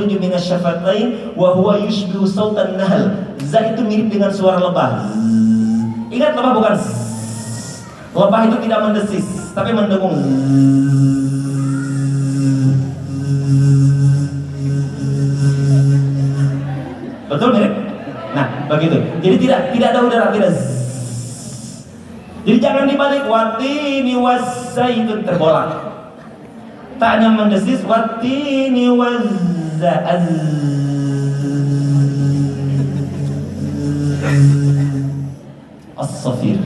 yakhruju minasyafatain wa huwa yushbihu sautan nahl. Za itu mirip dengan suara lebah. Ingat, lebah bukan lebah itu tidak mendesis, tapi mendengung. Betul mirip? Nah, begitu. Jadi tidak ada udara, tidak. Jadi jangan dibalik, watini waszaitun terbolak. Taknya mendesis, watini wazza'az. As-safir.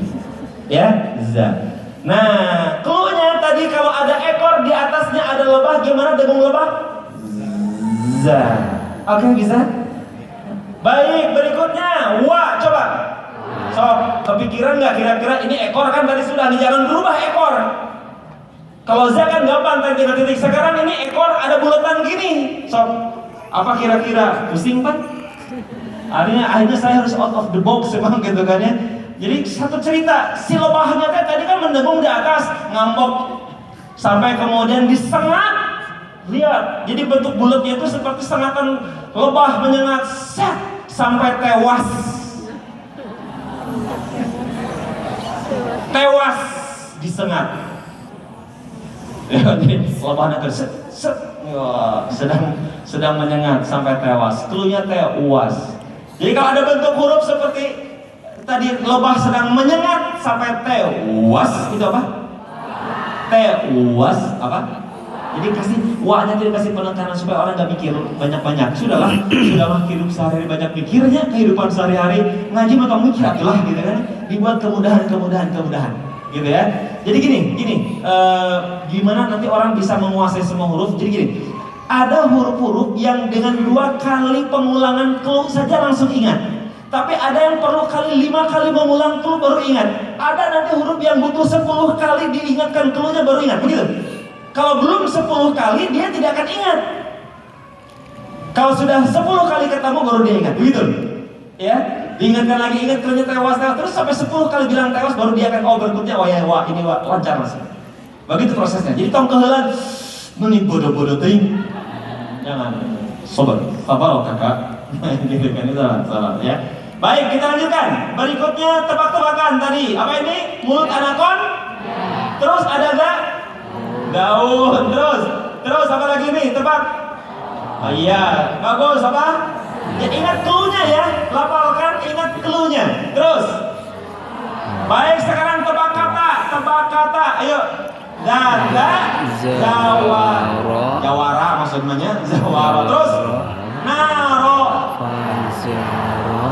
Ya, za. Nah, cluenya tadi kalau ada ekor di atasnya ada lebah, gimana dengung lebah? Za. Oke, bisa? Baik, berikutnya wa, coba. So, kepikiran nggak kira-kira ini ekor kan tadi sudah nih, jangan berubah ekor. Kalau za kan gampang tadi titik, sekarang ini ekor ada bulatan gini. So, apa kira-kira? Pusing kan? Akhirnya saya harus out of the box memang gitu kan ya. Jadi satu cerita, si lebahnya tadi kan mendengung di atas, ngambek sampai kemudian disengat. Lihat, jadi bentuk bulatnya itu seperti sengatan lebah menyengat, set, sampai tewas. Tewas disengat. Ya, jadi lebahnya set, sedang menyengat sampai tewas. Cluenya tewas. Jadi kalau ada bentuk huruf seperti tadi lebah sedang menyengat sampai tewas, itu apa? Tewas apa? Jadi kasih wa-nya, tidak kasih penekanan supaya orang nggak mikir banyak-banyak. Sudahlah hidup sehari-hari banyak mikirnya, kehidupan sehari-hari ngaji mah kamu mikir itulah gitu kan. Dibuat kemudahan gitu ya. Jadi gini, gimana nanti orang bisa menguasai semua huruf? Jadi gini, ada huruf-huruf yang dengan 2 kali pengulangan clue saja langsung ingat. Tapi ada yang perlu 5 kali mengulang clue baru ingat. Ada nanti huruf yang butuh 10 kali diingatkan clue-nya baru ingat, begitu? Kalau belum 10 kali dia tidak akan ingat. Kalau sudah 10 kali ketemu baru dia ingat, begitu? Ya, diingatkan lagi, ingat clue-nya tewas, terus sampai 10 kali bilang tewas baru dia akan berikutnya ini lancar Mas. Begitu prosesnya. Jadi tong kehelan meni bodoh-bodoh ting. Jangan. Sabar kakak. Gitu kan, itu salah ya. Baik, kita lanjutkan. Berikutnya tebak-tebakan tadi. Apa ini? Mulut anakon? Terus ada gak? Daun. Terus apa lagi nih? Tebak. Oh iya, bagus. Apa? Ya, ingat clue-nya ya. Lafalkan, ingat clue-nya. Terus. Baik, sekarang tebak kata. Ayo. Dada, jawara maksudnya. Zawara. Terus.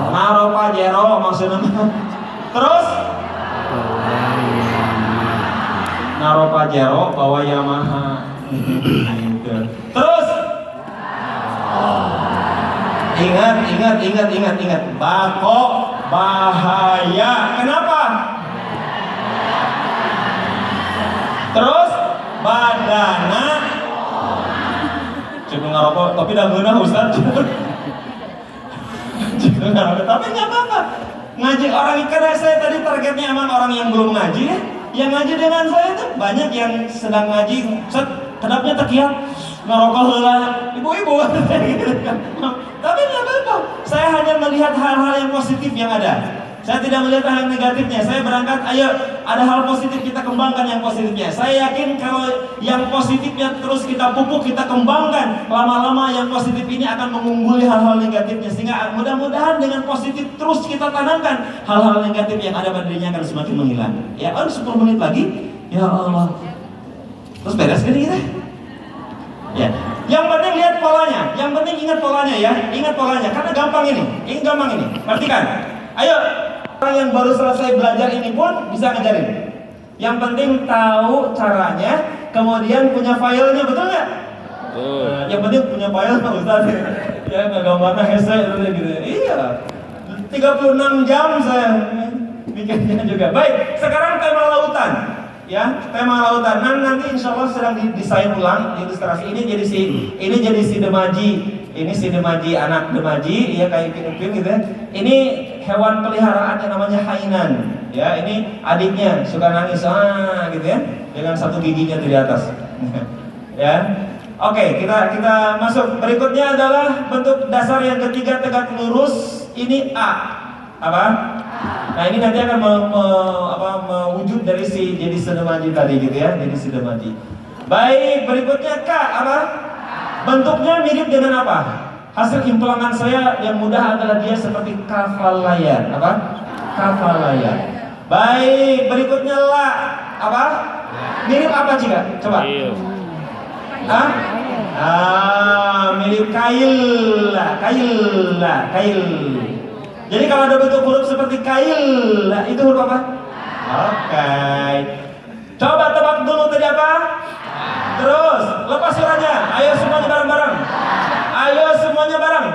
Naro pajero maksudnya. Terus. Naro pajero bawa Yamaha. Terus. Ingat. Bako bahaya. Kenapa? Terus badana. Cukup ngarokok, tapi dah benar Ustaz. Cukup ngarokok, tapi nggak apa-apa. Ngaji orang, karena saya tadi targetnya emang orang yang belum ngaji ya. Yang ngaji dengan saya tuh banyak yang sedang ngaji. Set, kedapnya tekian ngarokok heula. Ibu-ibu gitu kan. Tapi nggak apa-apa. Saya hanya melihat hal-hal yang positif yang ada. Saya tidak melihat hal yang negatifnya. Saya berangkat, ayo ada hal positif kita kembangkan yang positifnya. Saya yakin kalau yang positifnya terus kita pupuk, kita kembangkan, lama-lama yang positif ini akan mengungguli hal-hal negatifnya. Sehingga mudah-mudahan dengan positif terus kita tanamkan, hal-hal negatif yang ada pada dirinya akan semakin menghilang. Ya, 10 menit lagi. Ya Allah. Terus beres kan kita? Ya. Yang penting lihat polanya, yang penting ingat polanya ya. Ingat polanya, karena gampang ini. Perhatikan. Ayo, orang yang baru selesai belajar ini pun bisa ngajarin. Yang penting tahu caranya, kemudian punya filenya, betul nggak? Yang penting punya file Pak Ustaz. Ya nggak gambarnya hese gitu. Iya. 36 jam saya bikinnya juga. Baik, sekarang tema lautan. Ya, tema lautan. Nanti insya Allah sedang didesain ulang ilustrasi ini jadi si Demaji. Ini si Demaji, anak Demaji, ya kayak Upin gitu ya. Ini hewan peliharaan yang namanya hainan. Ya, ini adiknya suka nangis gitu ya, dengan satu giginya di atas. Ya. Oke, kita masuk. Berikutnya adalah bentuk dasar yang ketiga, tegak lurus. Ini A. Apa? Nah, ini nanti akan mewujud dari jadi sedemaji tadi gitu ya, jadi sedemaji. Baik, berikutnya K. Apa? Bentuknya mirip dengan apa? Hasil implangan saya yang mudah adalah dia seperti kapal layar. Apa? Kapal layar. Baik, berikutnya La. Apa? Mirip apa Cika? Coba. Mirip kail. Jadi kalau ada bentuk huruf seperti kail, itu huruf apa? Oke. Coba tebak dulu tadi apa? Terus lepas suaranya. Ayo semuanya bareng-bareng. Ayo semuanya bareng.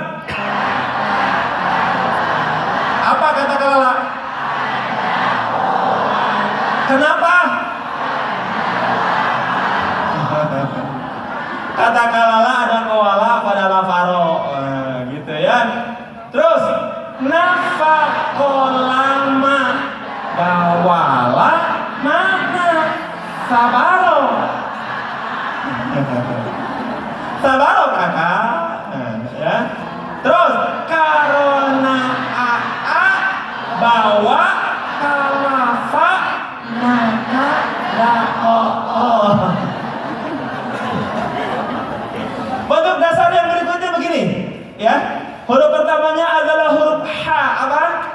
Apa kata kelala? Kenapa? Kata kalala ada koala pada lafaro, gitu ya. Terus nafakolama bawala mana sabaro. Sabaro kakak, ya. Terus karona aa bawa kalafa maka dao. Bentuk dasar yang berikutnya begini, ya. Huruf pertamanya adalah huruf H. Apa?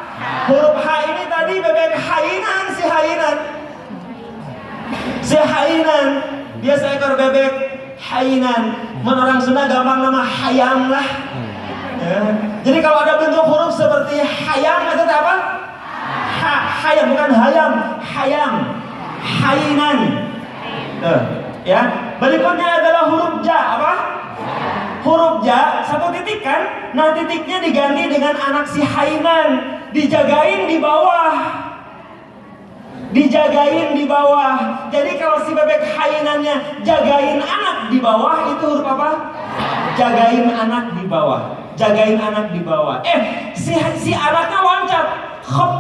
Huruf H ini tadi bebek hainan, si hainan. Dia seekor bebek hainan. Menurut orang Sunda gampang nama hayam lah. Ya. Jadi kalau ada bentuk huruf seperti hayam itu apa? Hayam, bukan hayam, hayam, hainan. Ya. Berikutnya adalah huruf ja. Apa? Huruf ja, satu titik kan? Nah titiknya diganti dengan anak si hainan. Dijagain di bawah. Jadi kalau si bebek hainannya jagain anak di bawah, itu huruf apa? Jagain anak di bawah. Si anaknya loncat. Hop.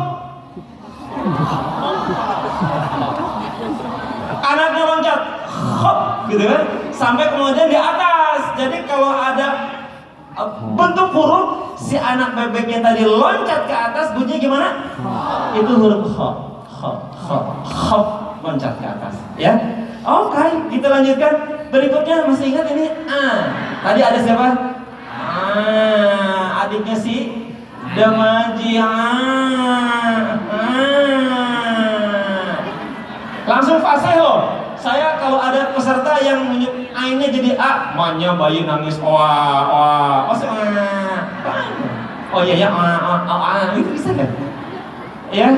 Anaknya loncat. Hop, gitu kan? Sampai kemudian di atas. Jadi kalau ada bentuk huruf, si anak bebeknya tadi loncat ke atas, bunyinya gimana? Itu huruf hop, loncat ke atas, ya. Oke, kita lanjutkan. Berikutnya masih ingat ini A. Tadi ada siapa? Adiknya si Demaji. Langsung fasih loh. Saya kalau ada peserta yang A-nya jadi A, manya bayi nangis, itu bisa kan? Ya,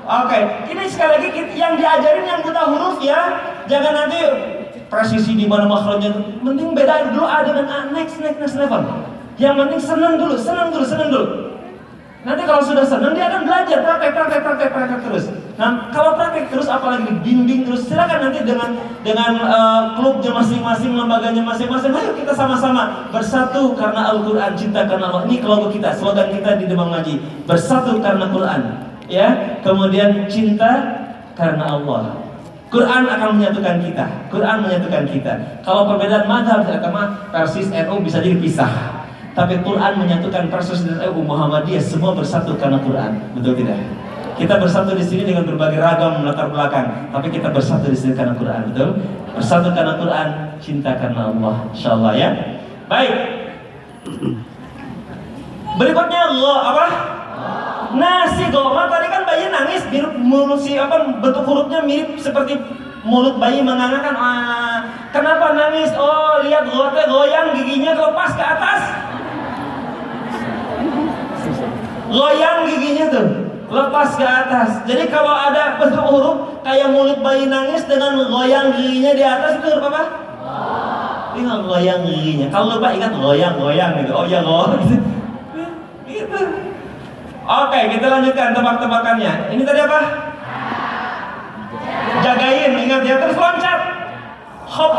oke. Ini sekali lagi yang diajarin yang buta huruf ya, jangan nanti presisi di mana makhrajnya. Mending bedain dulu A dengan A, next level. Yang penting seneng dulu. Nanti kalau sudah senang dia akan belajar praktek terus. Nah kalau praktek terus apalagi dibimbing terus, silakan nanti dengan klubnya masing-masing, lembaganya masing-masing. Ayo kita sama-sama bersatu karena Al-Quran, cinta karena Allah. Ini kelompok kita, slogan kita di Demang Ngaji, bersatu karena Quran, ya. Kemudian cinta karena Allah. Quran akan menyatukan kita. Kalau perbedaan mazhab agama Persis NU bisa jadi pisah. Tapi Quran menyatukan Persis dan NU Muhammadiyah semua bersatu karena Quran, betul tidak? Kita bersatu di sini dengan berbagai ragam latar belakang, tapi kita bersatu di sini karena Quran, betul? Bersatu karena Quran, cinta karena Allah, insyaallah ya. Baik. Berikutnya Allah apa? Nasi goma tadi kan bayi nangis, mulut bentuk hurufnya mirip seperti mulut bayi menganga kan. Kenapa nangis? Oh, lihat goyang giginya lepas ke atas. Goyang giginya tuh lepas ke atas. Jadi kalau ada bentuk huruf kayak mulut bayi nangis dengan goyang giginya di atas, itu huruf apa? Ingat goyang giginya. Kalau lupa ingat goyang gitu. Oh ya gitu. Gitu. Oke, kita lanjutkan tebak-tebakannya. Ini tadi apa? Jagain, ingat ya, terus loncat. Hop.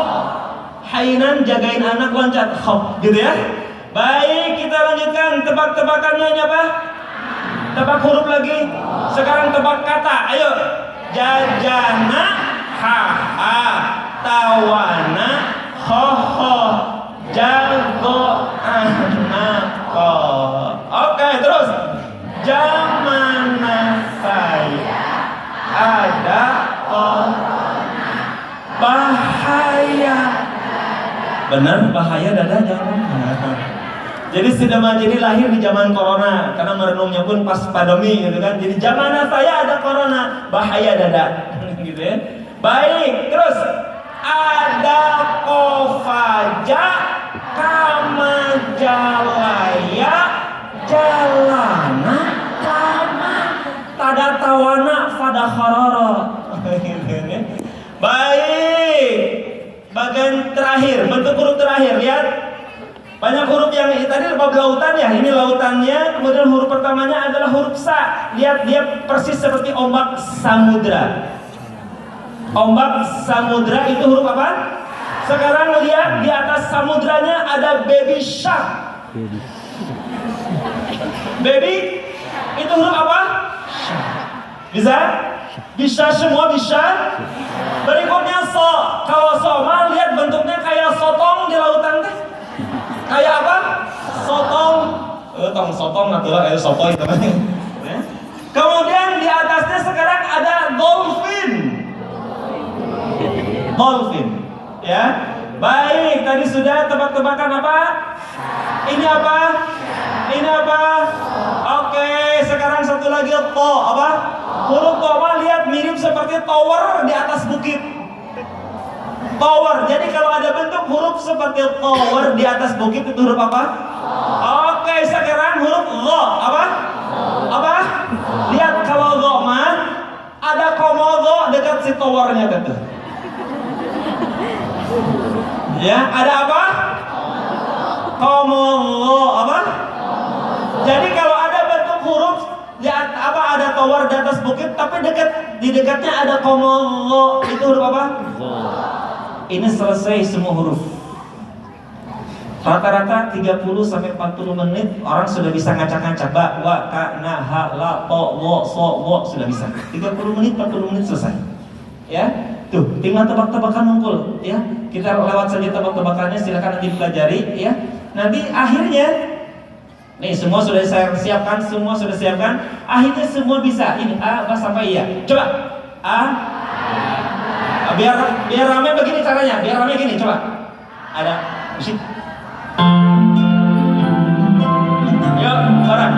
Hainan jagain anak, loncat. Hop, gitu ya. Baik, kita lanjutkan tebak-tebakannya. Ini apa? Tebak huruf lagi. Sekarang tebak kata. Ayo. Jajana, ha, tawana, Ho, jago anakku. Oke, terus. Zamana saya ada corona. Bahaya. Benar, bahaya dada jangan. Jadi sudah jadi lahir di zaman corona, karena merenungnya pun pas pandemi gitu kan. Jadi zamana saya ada corona, bahaya dada. Gitu ya. Baik, terus ada kofaja kama jalaya jalana kama tada tawana fada kharara. Baik, bagian terakhir, bentuk huruf terakhir, lihat banyak huruf yang tadi bab lautan ya, ini lautannya, kemudian huruf pertamanya adalah huruf sa. Lihat dia persis seperti ombak samudra. Ombak samudra itu huruf apa? Sekarang lihat di atas samudranya ada baby shark. Baby itu huruf apa? Bisa? Bisa semua bisa? Berikutnya so. Kalau soma lihat bentuknya kayak sotong di lautan teh. Kayak apa? Sotong. Tong sotong atulah kayak soto itu. Kemudian di atasnya sekarang ada dolphin. Dolphin. Ya. Baik, tadi sudah tebak-tebakan apa? Ini apa? Ini apa? Oke, sekarang satu lagi to, apa? Huruf to apa? Lihat mirip seperti tower di atas bukit. Tower. Jadi kalau ada bentuk huruf seperti tower di atas bukit itu huruf apa? Oke, sekarang huruf lo, apa? Apa? Lihat kalau lo mah ada komodo dekat si towernya tuh. Ya, ada apa? Komodo, apa? Jadi kalau ada bentuk huruf apa ada tower di atas bukit tapi di dekatnya ada komodo, itu huruf apa? Ini selesai semua huruf. Rata-rata 30 sampai 40 menit orang sudah bisa ngacak-ngacak ba, wa, ka, na, ha, la, to, wo, so, wo, sudah bisa. 30 menit, 40 menit selesai. Ya. Tuh, tinggal tebak-tebakan ngumpul ya. Kita lewat saja tebak-tebakannya, silakan nanti pelajari ya. Nanti akhirnya nih semua sudah saya siapkan, semua sudah siapkan. Akhirnya semua bisa. Ini A sampai iya. Coba. A. Biar ramai begini caranya. Biar ramai gini, coba. Ada musik. Yuk, orang.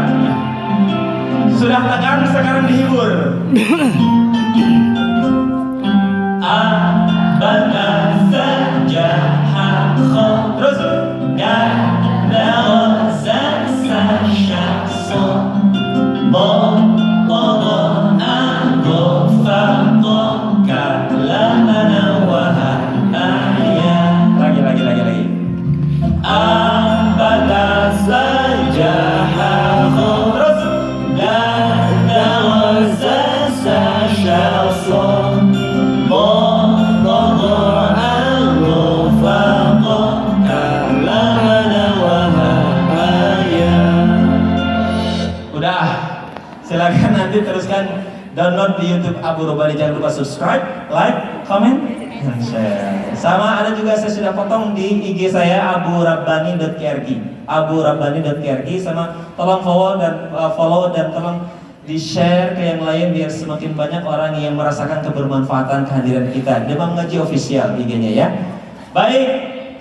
Sudah tegang, sekarang dihibur. Bata saja hakho. Terus ya dawa sasa syakso bo kodo anggo fako kalamana wahaya. Lagi bata saja hakho. Terus ya dawa sasa syakso silakan nanti teruskan download di YouTube Abu Robani. Jangan lupa subscribe, like, comment, dan share. Sama ada juga saya sudah potong di IG saya aburabani.krg. aburabani.krg sama tolong follow dan tolong di-share ke yang lain biar semakin banyak orang yang merasakan kebermanfaatan kehadiran kita. Demam Ngaji Official IG-nya ya. Baik,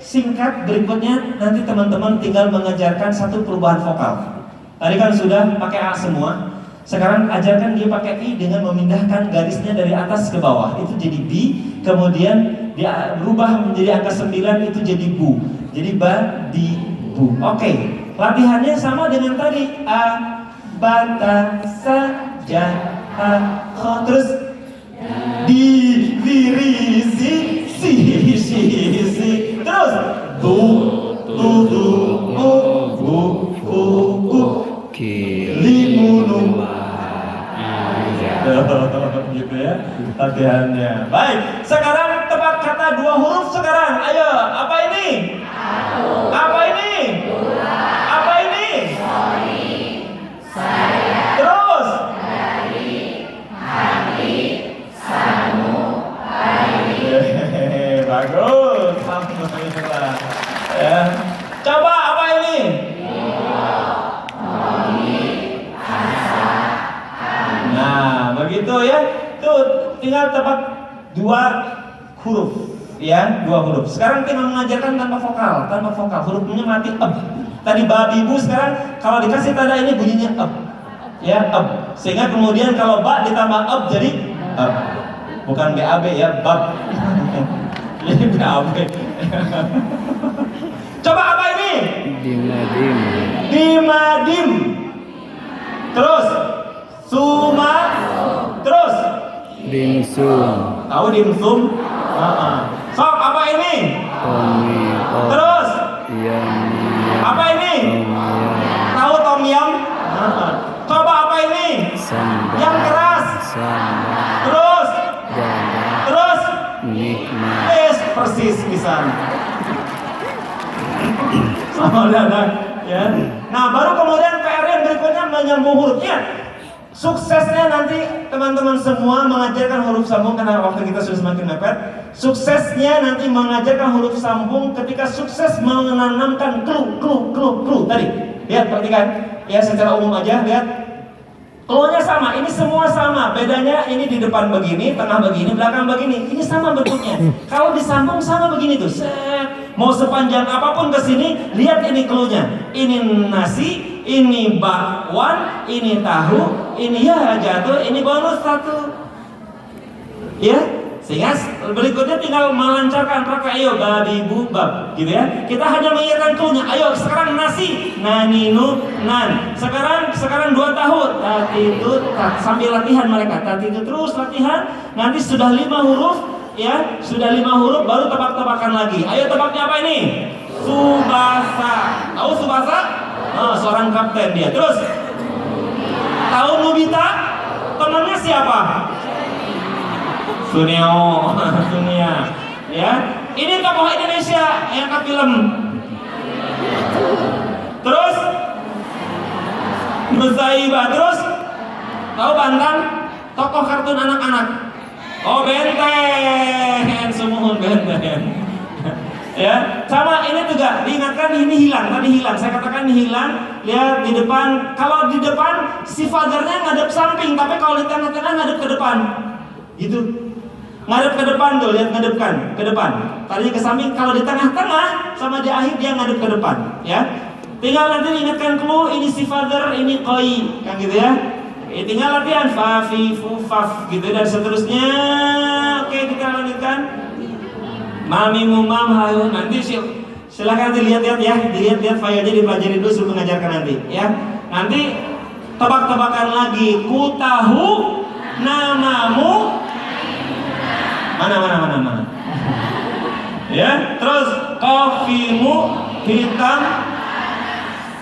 singkat berikutnya nanti teman-teman tinggal mengajarkan satu perubahan vokal. Tadi kan sudah pakai A semua. Sekarang ajarkan dia pakai I dengan memindahkan garisnya dari atas ke bawah. Itu jadi B, kemudian dia berubah menjadi angka 9 itu jadi bu. Jadi ba, di, bu. Oke, latihannya sama dengan tadi. A, bata, sa, ja, ha, kho. Terus di, diri, si. Terus bu, tu, bu, bu, limunum. Gitu ya latihannya. Baik, sekarang tebak kata dua huruf sekarang. Ayo, apa ini? Apa ini? Apa ini? Terus bagus. tinggal tebak 2 huruf, ya, 2 huruf. Sekarang tinggal mengajarkan tanpa vokal, hurufnya mati eb. Tadi babi bu, sekarang kalau dikasih tanda ini bunyinya eb, ya eb. Sehingga kemudian kalau ba ditambah eb jadi eb, bukan BAB ya, bab. Ini BAB. Coba apa ini? Dimadim. Terus suma. Terus dimsum. Tahu dimsum? Sok apa ini? Terus apa ini? Tahu tom yum? Coba apa ini? Sambal. Yang keras. Terus terus Nikmat. persis pisan. Sama datang ya. Nah, baru kemudian PR yang berikutnya menyambung hurufnya. Suksesnya nanti teman-teman semua mengajarkan huruf sambung, karena waktu kita sudah semakin mepet. Suksesnya nanti mengajarkan huruf sambung ketika sukses menanamkan clue tadi. Lihat, perhatikan ya, secara umum aja, lihat. Clue-nya sama, ini semua sama. Bedanya ini di depan begini, tengah begini, belakang begini. Ini sama bentuknya. Kalau disambung sama begini tuh. Set. Mau sepanjang apapun ke sini, lihat ini clue-nya. Ini nasi, ini bakwan, ini tahu, ini ya jatuh, ini bonus 1. Ya, sehingga berikutnya tinggal melancarkan raka, ayo babi bu bab, gitu ya. Kita hanya mengingatkan clue-nya. Ayo sekarang nasi, naninu nan. Sekarang 2 tahun, tatitu tat. Sambil latihan mereka, tatitu terus latihan. Nanti sudah 5 huruf, ya, sudah 5 huruf baru tebak-tebakan lagi. Ayo tebaknya apa ini? Subasa. Tahu Subasa? Seorang kapten dia. Terus tahu Nobita? Temannya siapa? Suneo. Sunia. Ya. Ini tokoh Indonesia yang ke film. Terus Nuzaiba. Terus tahu Bantan? Tokoh kartun anak-anak. Oh, Benten. Sumuhun Benten. Ya, sama ini juga diingatkan, ini hilang, tadi hilang. Saya katakan ini hilang. Lihat di depan. Kalau di depan si fathernya ngadep samping, tapi kalau di tengah-tengah ngadep ke depan. Gitu. Ngadep ke depan tuh, lihat ngadepkan ke depan. Tadinya ke samping, kalau di tengah-tengah sama di akhir dia ngadep ke depan, ya. Tinggal nanti diingatkan clue, ini si father, ini koi, kan gitu ya. Tinggal latihan fa fi fu faf gitu dan seterusnya. Oke, kita lanjutkan. Mami mumam hayu, nanti silakan dilihat-lihat ya, dilihat-lihat filenya, dipelajari dulu sebelum mengajarkan nanti ya. Nanti tebak-tebakan lagi. Ku tahu namamu. Mana. Ya, terus kofimu hitam.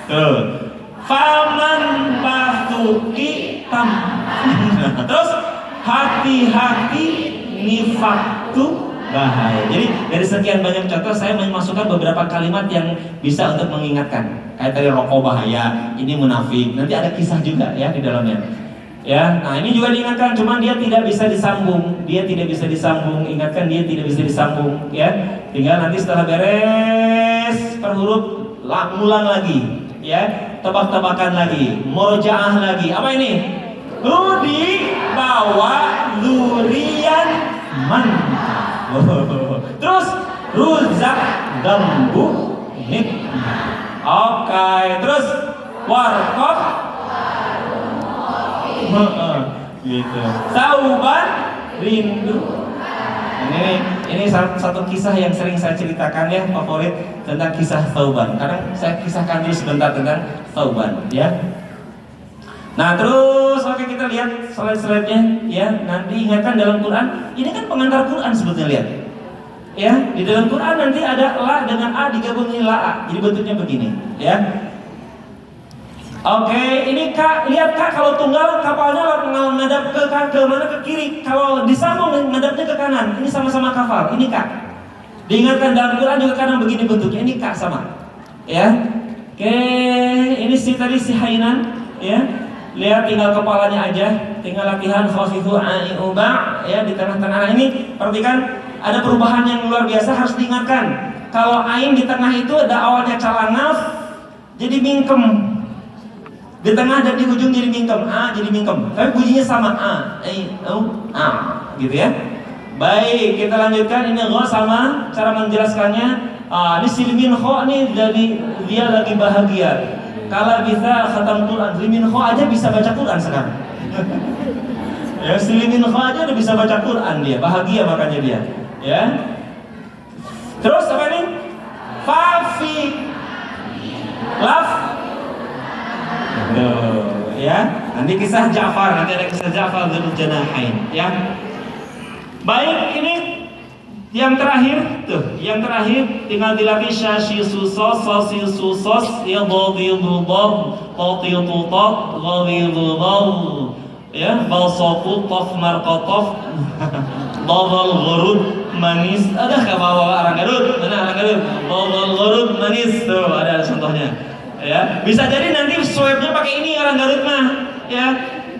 Tuh. Faman basuki tam. Terus hati-hati nifaktu bahaya. Jadi dari sekian banyak contoh saya memasukkan beberapa kalimat yang bisa untuk mengingatkan. Kayak tadi rokok bahaya, ini munafik. Nanti ada kisah juga ya di dalamnya. Ya, nah ini juga diingatkan, cuman dia tidak bisa disambung. Ingatkan dia tidak bisa disambung. Ya, tinggal nanti setelah beres per huruf ngulang lagi. Ya, tebak-tebakan lagi, murojaah lagi. Apa ini? Rudi bawa durian man. Terus ruzak dambu nikmat. Oke, terus warkop gitu. Sauban rindu. Ini satu kisah yang sering saya ceritakan ya, favorit tentang kisah Sauban. Kadang saya kisahkan dulu sebentar tentang Sauban ya. Nah terus oke, kita lihat slide-slide-nya ya. Nanti ingatkan dalam Quran, ini kan pengantar Quran sebetulnya, lihat. Ya, di dalam Quran nanti ada la dengan a digabungin la. Jadi bentuknya begini, ya. Oke, ini Kak, lihat Kak, kalau tunggal kapalnya ngadap ke mana, ke kiri. Kalau disambung ngadapnya ke kanan. Ini sama-sama kapal. Ini Kak. Diingatkan dalam Quran juga kadang begini bentuknya. Ini Kak sama. Ya. Oke, ini tadi si Hainan, ya. Lihat tinggal kepalanya aja, tinggal latihan khafifu ai'uba ya di tengah-tengah ini. Perhatikan ada perubahan yang luar biasa, harus diingatkan. Kalau ain di tengah itu ada awalnya calangaf jadi mingkem. Di tengah dan di ujung jadi mingkem, a jadi mingkem. Tapi bunyinya sama a, gitu ya. Baik, kita lanjutkan. Ini gho sama cara menjelaskannya. Ini silmin kho nih, jadi dia lagi bahagia. Kalau bisa khatam Quran, silmin kho aja bisa baca Quran sekarang. Ya, silmin kho aja udah bisa baca Quran dia, bahagia makanya dia. Ya. Terus apa ini? Fafi laf. Ya, nanti kisah Ja'far, nanti ada kisah Ja'far Dzul Janahain, ya. Baik, ini yang terakhir tuh, yang terakhir tinggal dilatih syashi susos, sosi susos, ya dhadidul dhad, qatitu tat, ghadidul dhad, ya, balsaqut taf marqataf, dhabal ghurud manis. Ada enggak bawa orang Garut? Mana orang Garut? Dhabal ghurud manis, tuh ada contohnya. Ya, bisa jadi nanti swabnya pakai ini orang Garut mah, ya.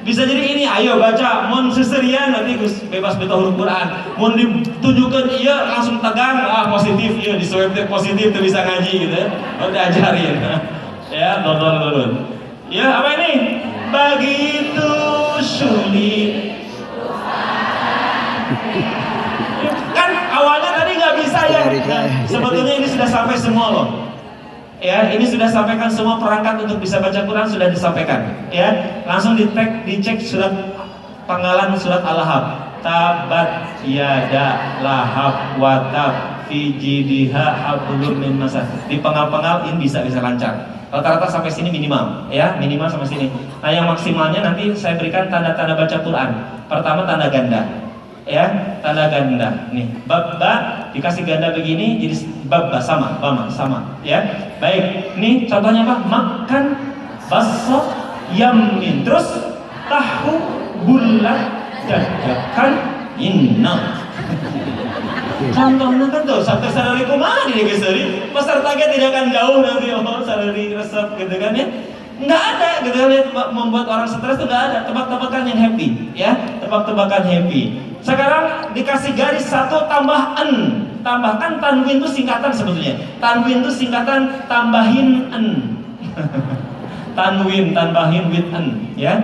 Bisa jadi ini, ayo baca, mon seserian nanti bebas baca huruf Quran. Mon ditunjukkan iya langsung tegang, positif, iya di swab positif tuh bisa ngaji gitu. Oh diajarin. Ya, dodol. Ya, apa ini? Begitu sulit. Kan awalnya tadi nggak bisa ya. Sebetulnya ini sudah sampai semua loh. Ya, ini sudah sampaikan semua perangkat untuk bisa baca Quran sudah disampaikan. Ya, langsung dicek surat Penggalan surat Al-Lahab. Tabat yada lahab watab fi jidha hablum min masad. Di pengal-pengal ini bisa lancar. Rata-rata sampai sini minimal, ya, minimal sampai sini. Nah, yang maksimalnya nanti saya berikan tanda-tanda baca Quran. Pertama tanda ganda. Ya, tanda ganda nih, bab ba dikasih ganda begini jadi bab ba sama ya. Baik, ini contohnya apa? Makan baso yamin, terus tahu bulat dadakan inna. Contohnya kan tuh sampai sarari kumah di geseri pesertanya tidak akan jauh nanti sarari resep gitu kan ya. Nggak ada gitu kan, membuat orang stres tuh nggak ada. Tebak-tebakan yang happy, ya, tebak-tebakan happy. Sekarang dikasih garis satu tambah en, tambahkan tanwin itu singkatan sebetulnya. Tanwin itu singkatan tambahin en. Tanwin tambahin with en, ya.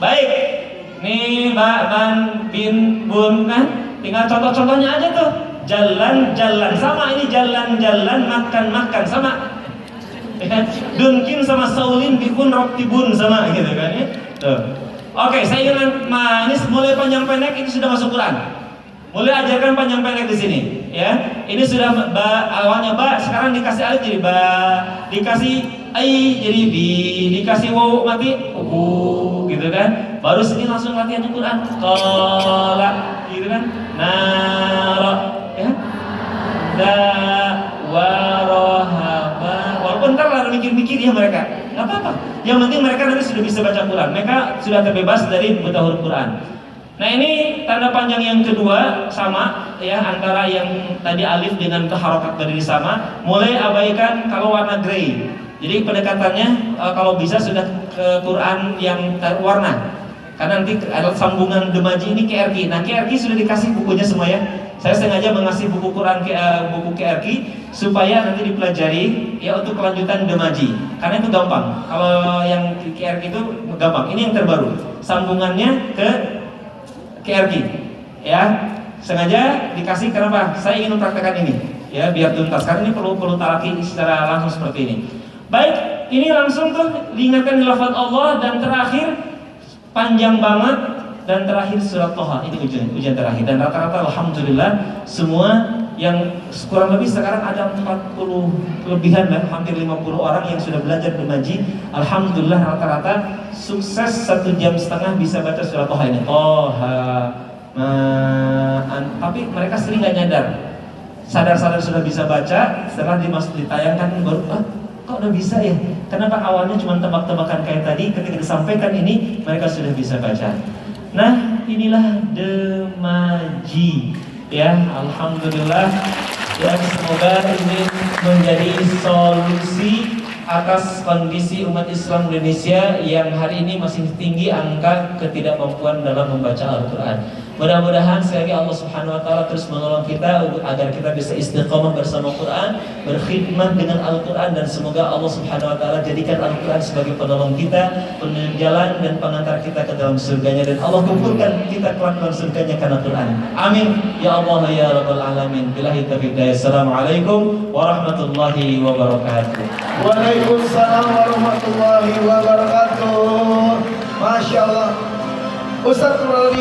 Baik, nih Mbak Ban bin Bun kan, tinggal contoh-contohnya aja tuh. Jalan-jalan sama, ini jalan-jalan, makan-makan sama. Dunkin sama Saulin bikun roktibun sama gitu kan ya. Tuh. Oke, saya ingin ini mulai panjang pendek itu sudah masuk Quran. Mulai ajarkan panjang pendek di sini, ya. Ini sudah ba, awalnya ba, sekarang dikasih alif jadi ba, dikasih ai jadi bi, dikasih waw mati gitu kan. Baru sini langsung latihan Quran. Qala gitu kan. Nara ya. Da warohaba. Walaupun ntar lalu mikir-mikir ya mereka, nggak apa-apa. Yang penting mereka nanti sudah bisa baca Quran. Mereka sudah terbebas dari buta huruf Quran. Nah, ini tanda panjang yang kedua sama ya, antara yang tadi alif dengan harokat berdiri sama. Mulai abaikan kalau warna grey. Jadi pendekatannya kalau bisa sudah ke Quran yang warna. Karena nanti ada sambungan demaji ini KRQ. Nah, KRQ sudah dikasih bukunya semua ya. Saya sengaja mengasih buku Quran buku KRQ supaya nanti dipelajari ya untuk kelanjutan demaji. Karena itu gampang. Kalau yang KRQ itu gampang. Ini yang terbaru. Sambungannya ke KRQ. Ya. Sengaja dikasih kenapa? Saya ingin mempraktekkan ini. Ya, biar tuntas. Karena ini perlu talaki secara langsung seperti ini. Baik, ini langsung tuh diingatkan di lafaz Allah dan terakhir panjang banget dan terakhir surat Toha. Ini ujian terakhir dan rata-rata alhamdulillah semua yang kurang lebih sekarang ada 40 lebihan dan hampir 50 orang yang sudah belajar demaji. Alhamdulillah rata-rata sukses 1,5 jam bisa baca surat Toha ini. Toha. Tapi mereka sering nggak nyadar. Sadar-sadar sudah bisa baca, setelah ditayangkan baru kok udah bisa ya? Kenapa awalnya cuma tebak-tebakan kayak tadi, ketika disampaikan ini mereka sudah bisa baca. Nah, inilah demaji. Ya, alhamdulillah. Ya, semoga ini menjadi solusi atas kondisi umat Islam Indonesia yang hari ini masih tinggi angka ketidakmampuan dalam membaca Al-Quran. Mudah-mudahan sekali lagi Allah Subhanahu wa taala terus menolong kita agar kita bisa istiqomah bersama Quran, berkhidmat dengan Al-Quran, dan semoga Allah Subhanahu wa taala jadikan Al-Quran sebagai penolong kita, penunjuk jalan dan pengantar kita ke dalam surganya, dan Allah kumpulkan kita kelak dalam surganya karena Quran. Amin ya Allah ya rabbal alamin. Billahi taufiq. Assalamualaikum warahmatullahi wabarakatuh. Waalaikumsalam warahmatullahi wabarakatuh. Masya Allah. Ustaz kembali